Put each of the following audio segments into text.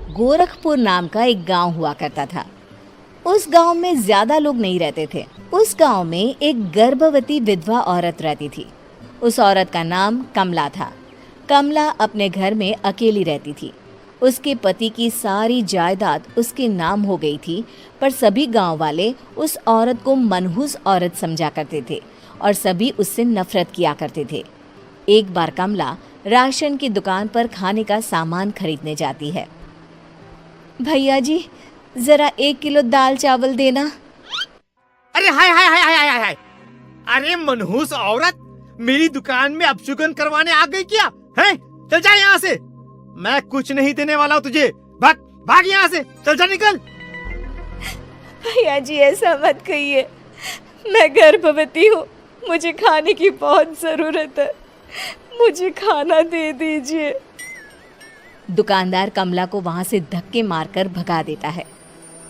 गोरखपुर नाम का एक गांव हुआ करता था। उस गांव में ज्यादा लोग नहीं रहते थे। उस गांव में एक गर्भवती विधवा औरत रहती थी। उस औरत का नाम कमला था। कमला अपने घर में अकेली रहती थी। उसके पति की सारी जायदाद उसके नाम हो गई थी, पर सभी गांव वाले उस औरत को मनहूस औरत समझा करते थे और सभी उससे नफरत किया करते थे। एक बार कमला राशन की दुकान पर खाने का सामान खरीदने जाती है। भैया जी, जरा 1 किलो दाल चावल देना। अरे हाय हाय हाय हाय हाय हाय। अरे मनहूस औरत, मेरी दुकान में अपशुगन करवाने आ गई क्या? हैं? चल जा यहाँ से। मैं कुछ नहीं देने वाला हूँ तुझे। भाग भाग यहाँ से, चल जा, निकल। भैया जी, ऐसा मत कहिए। मैं गर्भवती हूँ, मुझे खाने की बहुत जरूरत है। मुझे खाना दे दीजिए। दुकानदार कमला को वहां से धक्के मारकर भगा देता है।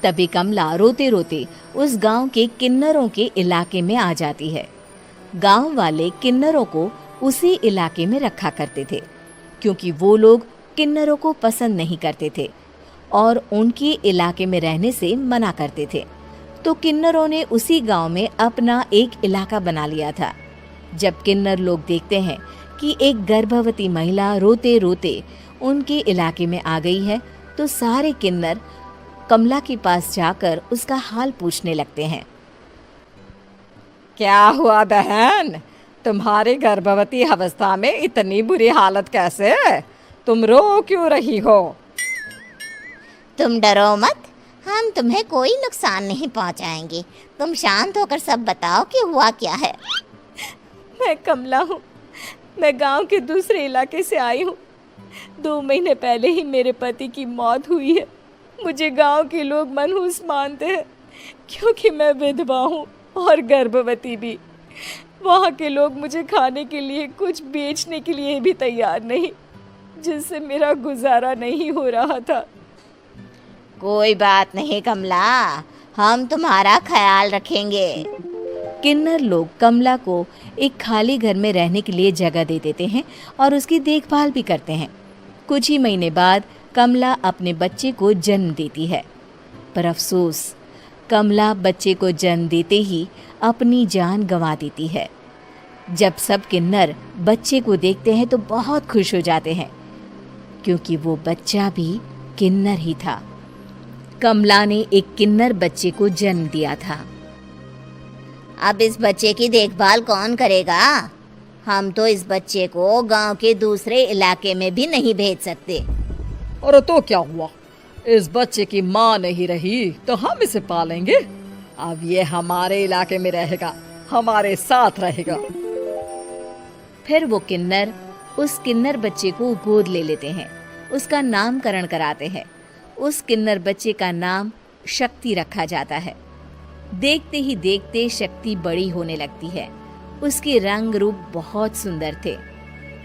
तभी कमला रोते रोते उस गांव के किन्नरों के इलाके में आ जाती है। गांव वाले किन्नरों को उसी इलाके में रखा करते थे, क्योंकि वो लोग किन्नरों को पसंद नहीं करते थे और उनके इलाके में रहने से मना करते थे। तो किन्नरों ने उसी गांव में अपना एक इलाका बना लिया था। जब किन्नर लोग देखते हैं कि एक गर्भवती महिला रोते रोते उनके इलाके में आ गई है, तो सारे किन्नर कमला के पास जाकर उसका हाल पूछने लगते हैं। क्या हुआ बहन, तुम्हारी गर्भवती अवस्था में इतनी बुरी हालत कैसे? तुम रो क्यों रही हो? तुम डरो मत, हम तुम्हें कोई नुकसान नहीं पहुंचाएंगे। तुम शांत होकर सब बताओ कि हुआ क्या है। मैं कमला हूँ। मैं गांव के दूसरे इलाके से आई हूँ। 2 महीने पहले ही मेरे पति की मौत हुई है। मुझे गांव के लोग मनहूस मानते हैं, क्योंकि मैं विधवा हूँ और गर्भवती भी। वहाँ के लोग मुझे खाने के लिए कुछ बेचने के लिए भी तैयार नहीं, जिससे मेरा गुजारा नहीं हो रहा था। कोई बात नहीं कमला, हम तुम्हारा ख्याल रखेंगे। किन्नर लोग कमला को एक खाली घर में रहने के लिए जगह दे देते हैं और उसकी देखभाल भी करते हैं। कुछ ही महीने बाद कमला अपने बच्चे को जन्म देती है। पर अफसोस, कमला बच्चे को जन्म देते ही अपनी जान गंवा देती है। जब सब किन्नर बच्चे को देखते हैं तो बहुत खुश हो जाते हैं, क्योंकि वो बच्चा भी किन्नर ही था। कमला ने एक किन्नर बच्चे को जन्म दिया था। अब इस बच्चे की देखभाल कौन करेगा? हम तो इस बच्चे को गांव के दूसरे इलाके में भी नहीं भेज सकते। और तो क्या हुआ, इस बच्चे की माँ नहीं रही तो हम इसे पालेंगे। अब ये हमारे इलाके में रहेगा, हमारे साथ रहेगा। फिर वो किन्नर उस किन्नर बच्चे को गोद ले लेते हैं, उसका नामकरण कराते हैं। उस किन्नर बच्चे का नाम शक्ति रखा जाता है। देखते ही देखते शक्ति बड़ी होने लगती है। उसके रंग रूप बहुत सुंदर थे।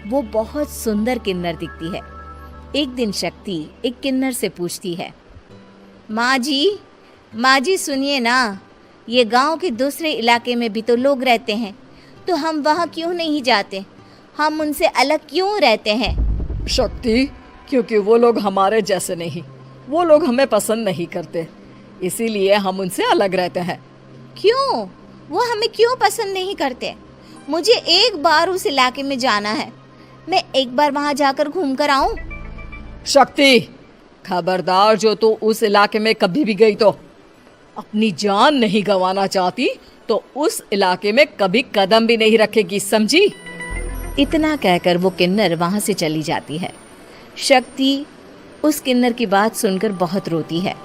वो बहुत सुंदर किन्नर दिखती है। एक दिन शक्ति एक किन्नर से पूछती है, माँ जी सुनिए ना, ये गांव के दूसरे इलाके में भी तो लोग रहते हैं, तो हम वहाँ क्यों नहीं जाते? हम उनसे अलग क्यों रहते हैं? शक्ति, क्योंकि वो लोग हमारे जैसे नहीं, वो लोग हमें पसंद नहीं करते, इसीलिए हम उनसे अलग रहते हैं। क्यों? वो हमें क्यों पसंद नहीं करते? मुझे एक बार उस इलाके में जाना है। मैं एक बार वहाँ जाकर घूम कर आऊं। शक्ति, खबरदार, जो तू उस इलाके में कभी भी गई तो अपनी जान नहीं गंवाना चाहती तो उस इलाके में कभी कदम भी नहीं रखेगी, समझी? इतना कहकर वो किन्नर वहां से चली जाती है। शक्ति उस किन्नर की बात सुनकर बहुत रोती है।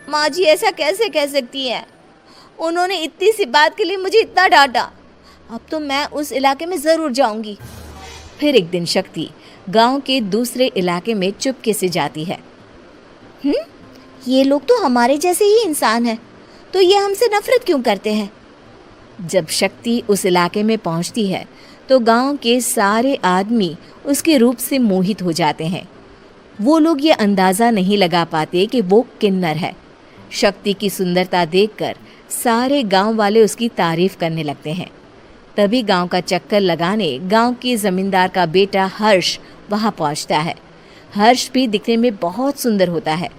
माँ जी, ऐसा कैसे कह सकती है? उन्होंने इतनी सी बात के लिए मुझे इतना डांटा। अब तो मैं उस इलाके में ज़रूर जाऊंगी। फिर एक दिन शक्ति गांव के दूसरे इलाके में चुपके से जाती है। ये लोग तो हमारे जैसे ही इंसान हैं, तो ये हमसे नफरत क्यों करते हैं? जब शक्ति उस इलाके में पहुंचती है तो गांव के सारे आदमी उसके रूप से मोहित हो जाते हैं। वो लोग ये अंदाज़ा नहीं लगा पाते कि वो किन्नर है। शक्ति की सुंदरता देखकर सारे गांव वाले उसकी तारीफ करने लगते हैं। तभी गांव का चक्कर लगाने गांव के जमींदार का बेटा हर्ष वहां पहुंचता है। हर्ष भी दिखने में बहुत सुंदर होता है।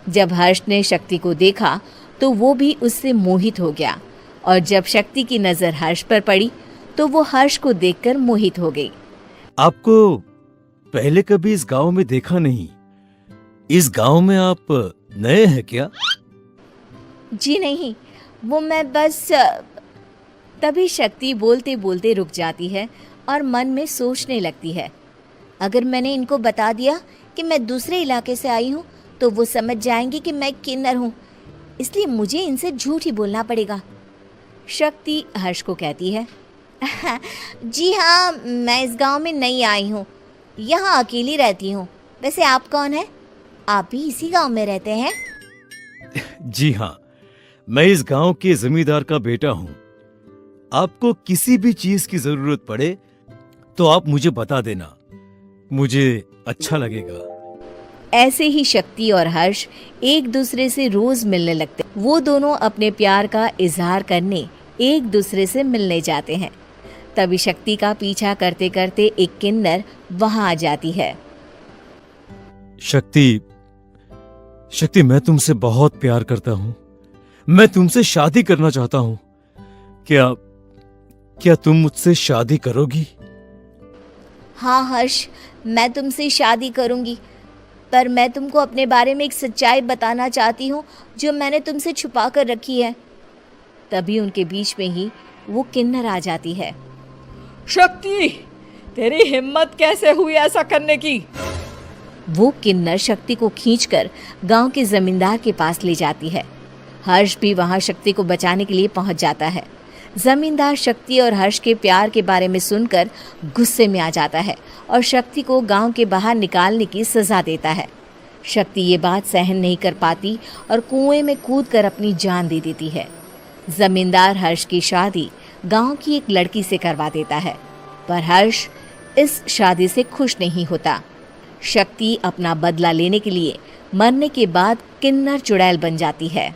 जब हर्ष ने शक्ति को देखा तो वो भी उससे मोहित हो गया, और जब शक्ति की नज़र हर्ष पर पड़ी तो वो हर्ष को देखकर मोहित हो गई। आपको पहले कभी इस गांव में देखा नहीं। इस गांव में आप नए हैं क्या? जी नहीं, वो मैं बस तभी शक्ति बोलते बोलते रुक जाती है और मन में सोचने लगती है, अगर मैंने इनको बता दिया कि मैं दूसरे इलाके से आई हूँ तो वो समझ जाएंगे कि मैं किन्नर हूँ, इसलिए मुझे इनसे झूठ ही बोलना पड़ेगा। शक्ति हर्ष को कहती है, जी हाँ, मैं इस गांव में नई आई हूँ, यहाँ अकेली रहती हूँ। वैसे आप कौन हैं? आप भी इसी गांव में रहते हैं? जी हाँ, मैं इस गांव के जमींदार का बेटा हूँ। आपको किसी भी चीज की जरूरत पड़े तो आप मुझे बता देना, मुझे अच्छा लगेगा। ऐसे ही शक्ति और हर्ष एक दूसरे से रोज मिलने लगते। वो दोनों अपने प्यार का इजहार करने एक दूसरे से मिलने जाते हैं। तभी शक्ति का पीछा करते करते एक किन्नर वहां आ जाती है। शक्ति, मैं तुमसे बहुत प्यार करता हूँ। मैं तुमसे शादी करना चाहता हूँ। क्या तुम मुझसे शादी करोगी? हाँ हर्ष, मैं तुमसे शादी करूंगी, पर मैं तुमको अपने बारे में एक सच्चाई बताना चाहती हूँ जो मैंने तुमसे छुपा कर रखी है। तभी उनके बीच में ही वो किन्नर आ जाती है। शक्ति, तेरी हिम्मत कैसे हुई ऐसा करने की? वो किन्नर शक्ति को खींचकर गांव के जमींदार के पास ले जाती है। हर्ष भी वहां शक्ति को बचाने के लिए पहुंच जाता है। जमींदार शक्ति और हर्ष के प्यार के बारे में सुनकर गुस्से में आ जाता है और शक्ति को गांव के बाहर निकालने की सजा देता है। शक्ति ये बात सहन नहीं कर पाती और कुएं में कूदकर अपनी जान दे देती है। जमींदार हर्ष की शादी गांव की एक लड़की से करवा देता है, पर हर्ष इस शादी से खुश नहीं होता। शक्ति अपना बदला लेने के लिए मरने के बाद किन्नर चुड़ैल बन जाती है।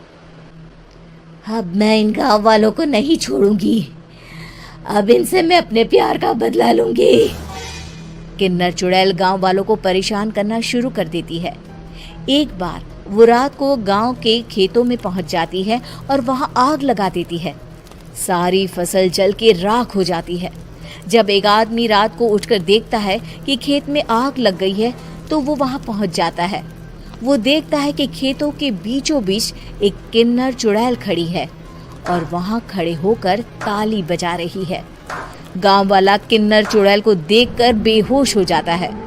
अब मैं इन गांव वालों को नहीं छोड़ूंगी, अब इनसे मैं अपने प्यार का बदला लूंगी। किन्नर चुड़ैल गांव वालों को परेशान करना शुरू कर देती है। एक बार वो रात को गांव के खेतों में पहुंच जाती है और वहां आग लगा देती है। सारी फसल जल के राख हो जाती है। जब एक आदमी रात को उठकर देखता है कि खेत में आग लग गई है तो वो वहां पहुंच जाता है। वो देखता है कि खेतों के बीचों बीच एक किन्नर चुड़ैल खड़ी है और वहां खड़े होकर ताली बजा रही है। गांव वाला किन्नर चुड़ैल को देखकर बेहोश हो जाता है।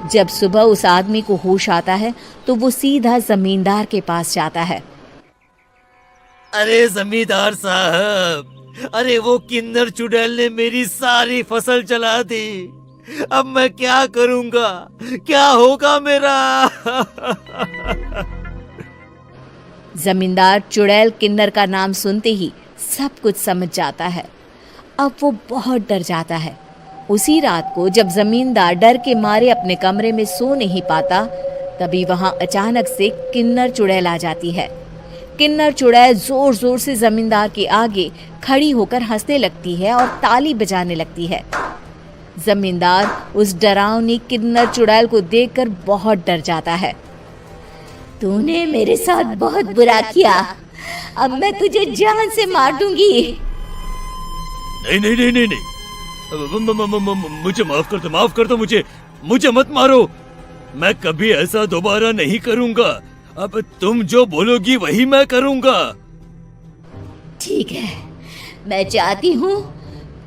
जब सुबह उस आदमी को होश आता है तो वो सीधा जमींदार के पास जाता है। अरे जमींदार साहब, अरे वो किन्नर चुड़ैल ने मेरी सारी फसल जला दी। अब मैं क्या करूंगा? क्या होगा मेरा? जमींदार चुड़ैल किन्नर का नाम सुनते ही सब कुछ समझ जाता है। अब वो बहुत डर जाता है। उसी रात को जब जमींदार डर के मारे अपने कमरे में सो नहीं पाता, तभी वहां अचानक से किन्नर चुड़ैल आ जाती है। किन्नर चुड़ैल जोर जोर से जमींदार के आगे खड़ी होकर हंसने लगती है और ताली बजाने लगती है। जमींदार उस डरावनी किन्नर चुड़ैल को देखकर बहुत डर जाता है। तूने मेरे साथ बहुत बुरा किया, अब मैं तुझे जान से मार दूंगी। नहीं नहीं नहीं नहीं, नहीं। मुझे माफ कर दो, मुझे मत मारो। मैं कभी ऐसा दोबारा नहीं करूंगा। अब तुम जो बोलोगी वही मैं करूंगा। ठीक है, मैं चाहती हूँ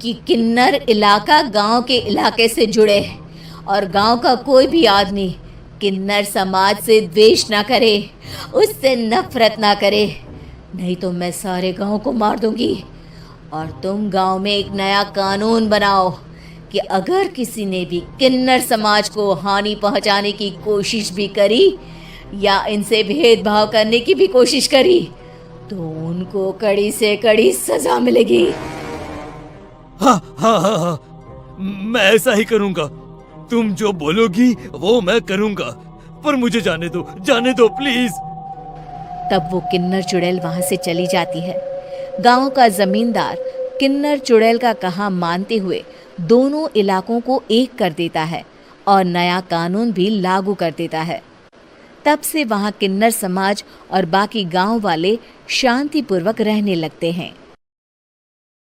कि किन्नर इलाका गांव के इलाके से जुड़े और गांव का कोई भी आदमी किन्नर समाज से द्वेष ना करे, उससे नफरत ना करे, नहीं तो मैं सारे गांव को मार दूंगी। और तुम गांव में एक नया कानून बनाओ कि अगर किसी ने भी किन्नर समाज को हानि पहुंचाने की कोशिश भी करी या इनसे भेदभाव करने की भी कोशिश करी तो उनको कड़ी से कड़ी सजा मिलेगी। हाँ, मैं ऐसा ही करूंगा। तुम जो बोलोगी वो मैं करूंगा, पर मुझे जाने दो प्लीज। तब वो किन्नर चुड़ैल वहां से चली जाती है। गांव का जमींदार किन्नर चुड़ैल का कहा मानते हुए दोनों इलाकों को एक कर देता है और नया कानून भी लागू कर देता है। तब से वहाँ किन्नर समाज और बाकी गांव वाले शांतिपूर्वक रहने लगते हैं।